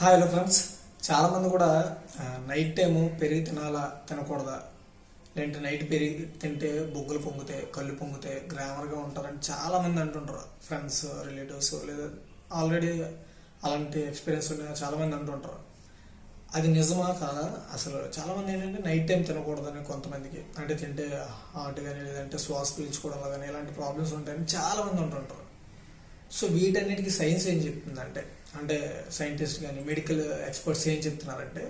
Hi hello friends, చాలామంది కూడా night time పెరిగి తినాలా తినకూడదా, లేదంటే నైట్ పెరిగి తింటే బొగ్గులు పొంగుతాయి, కళ్ళు పొంగుతాయి, గ్లామర్గా ఉంటారని చాలామంది అంటుంటారు. ఫ్రెండ్స్, రిలేటివ్స్ లేదా ఆల్రెడీ అలాంటి ఎక్స్పీరియన్స్ ఉన్న చాలామంది అంటుంటారు. అది నిజమా కాదా? అసలు చాలామంది ఏంటంటే నైట్ టైం తినకూడదని కొంతమందికి, అంటే తింటే హార్ట్ కానీ లేదంటే శ్వాస పీల్చుకోవడం కానీ ఇలాంటి ప్రాబ్లమ్స్ ఉంటాయని చాలామంది అంటుంటారు. సో వీటన్నిటికీ సైన్స్ ఏం చెప్తుందంటే, అంటే సైంటిస్ట్ కానీ మెడికల్ ఎక్స్పర్ట్స్ ఏం చెప్తున్నారంటే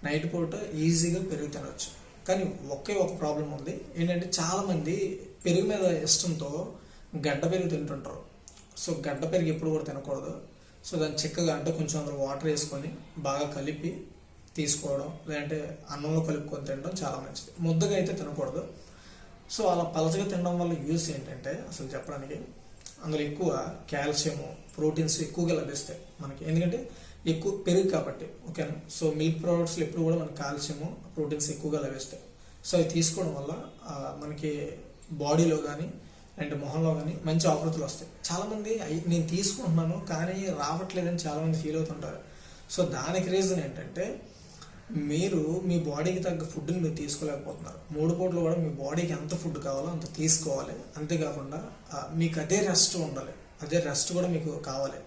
నైట్ పూట ఈజీగా పెరుగు తినవచ్చు. కానీ ఒకే ఒక ప్రాబ్లం ఉంది ఏంటంటే, చాలామంది పెరుగు మీద ఇష్టంతో గడ్డ పెరుగు తింటుంటారు. సో గడ్డ పెరుగు ఎప్పుడు కూడా తినకూడదు. సో దాన్ని చిక్కగా అంటే కొంచెం అందులో వాటర్ వేసుకొని బాగా కలిపి తీసుకోవడం, లేదంటే అన్నంలో కలుపుకొని తినడం చాలా మంచిది. ముద్దగా అయితే తినకూడదు. సో అలా పలచగా తినడం వల్ల యూస్ ఏంటంటే, అసలు చెప్పడానికి అందులో ఎక్కువ కాల్షియము, ప్రోటీన్స్ ఎక్కువగా లభిస్తాయి మనకి. ఎందుకంటే ఎక్కువ పెరుగు కాబట్టి, ఓకేనా. సో మిల్క్ ప్రోడక్ట్స్లో ఎప్పుడు కూడా మనకి కాల్షియము, ప్రోటీన్స్ ఎక్కువగా లభిస్తాయి. సో అవి తీసుకోవడం వల్ల మనకి బాడీలో కానీ అండ్ మొహంలో కానీ మంచి ఆకృతులు వస్తాయి. చాలామంది నేను తీసుకుంటున్నాను కానీ రావట్లేదని చాలామంది ఫీల్ అవుతుంటారు. సో దానికి రీజన్ ఏంటంటే, మీరు మీ బాడీకి తగ్గ ఫుడ్ని మీరు తీసుకోలేకపోతున్నారు. 3 పూటలు కూడా మీ బాడీకి ఎంత ఫుడ్ కావాలో అంత తీసుకోవాలి. అంతేకాకుండా మీకు అదే రెస్ట్ ఉండాలి, అదే రెస్ట్ కూడా మీకు కావాలి.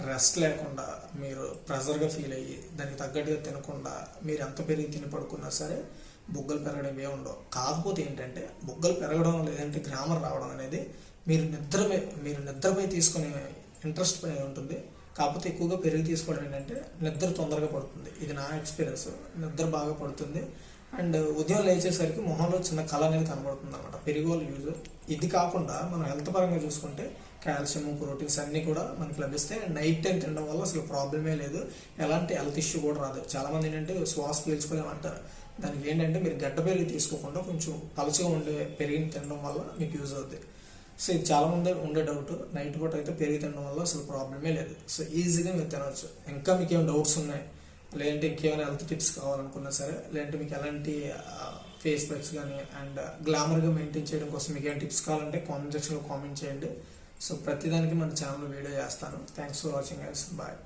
రెస్ట్ లేకుండా మీరు ప్రెజర్గా ఫీల్ అయ్యి దానికి తగ్గట్టుగా తినకుండా మీరు ఎంత పెరిగి తిని పడుకున్నా సరే బుగ్గలు పెరగడం ఏమి ఉండవు. కాకపోతే ఏంటంటే, బుగ్గలు పెరగడం లేదంటే గ్లామర్ రావడం అనేది మీరు నిద్రపై తీసుకునే ఇంట్రెస్ట్ పై ఉంటుంది. కాకపోతే ఎక్కువగా పెరుగు తీసుకోవడం ఏంటంటే నిద్ర తొందరగా పడుతుంది. ఇది నా ఎక్స్పీరియన్స్. నిద్ర బాగా పడుతుంది అండ్ ఉదయం లేచేసరికి మొహంలో చిన్న కళ అనేది కనబడుతుంది అనమాట. పెరుగు వల్ల యూజ్. ఇది కాకుండా మనం హెల్త్ పరంగా చూసుకుంటే కాల్షియం, ప్రోటీన్స్ అన్నీ కూడా మనకి లభిస్తాయి. అండ్ నైట్ టైం తినడం వల్ల అసలు ప్రాబ్లమే లేదు, ఎలాంటి హెల్త్ ఇష్యూ కూడా రాదు. చాలామంది ఏంటంటే శ్వాస పీల్చుకోలేమంటారు. దానికి ఏంటంటే మీరు గడ్డ పెరుగు తీసుకోకుండా కొంచెం పలచగా ఉండే పెరిగిని తినడం వల్ల మీకు యూజ్ అవుతుంది. సో ఇది చాలామంది ఉండే డౌట్. నైట్ పూట అయితే పెరిగి తినడం వల్ల అసలు ప్రాబ్లమే లేదు. సో ఈజీగా మీరు తినవచ్చు. ఇంకా మీకు ఏమైనా డౌట్స్ ఉన్నాయి, లేదంటే ఇంకేమైనా హెల్త్ టిప్స్ కావాలనుకున్నా సరే, లేదంటే మీకు ఎలాంటి ఫేస్ ప్యాక్స్ కానీ అండ్ గ్లామర్గా మెయింటైన్ చేయడం కోసం మీకు ఏమైనా టిప్స్ కావాలంటే కామెంట్ సెక్షన్లో కామెంట్ చేయండి. సో ప్రతిదానికి మన ఛానల్లో వీడియో చేస్తాను. Thanks for watching guys. Bye.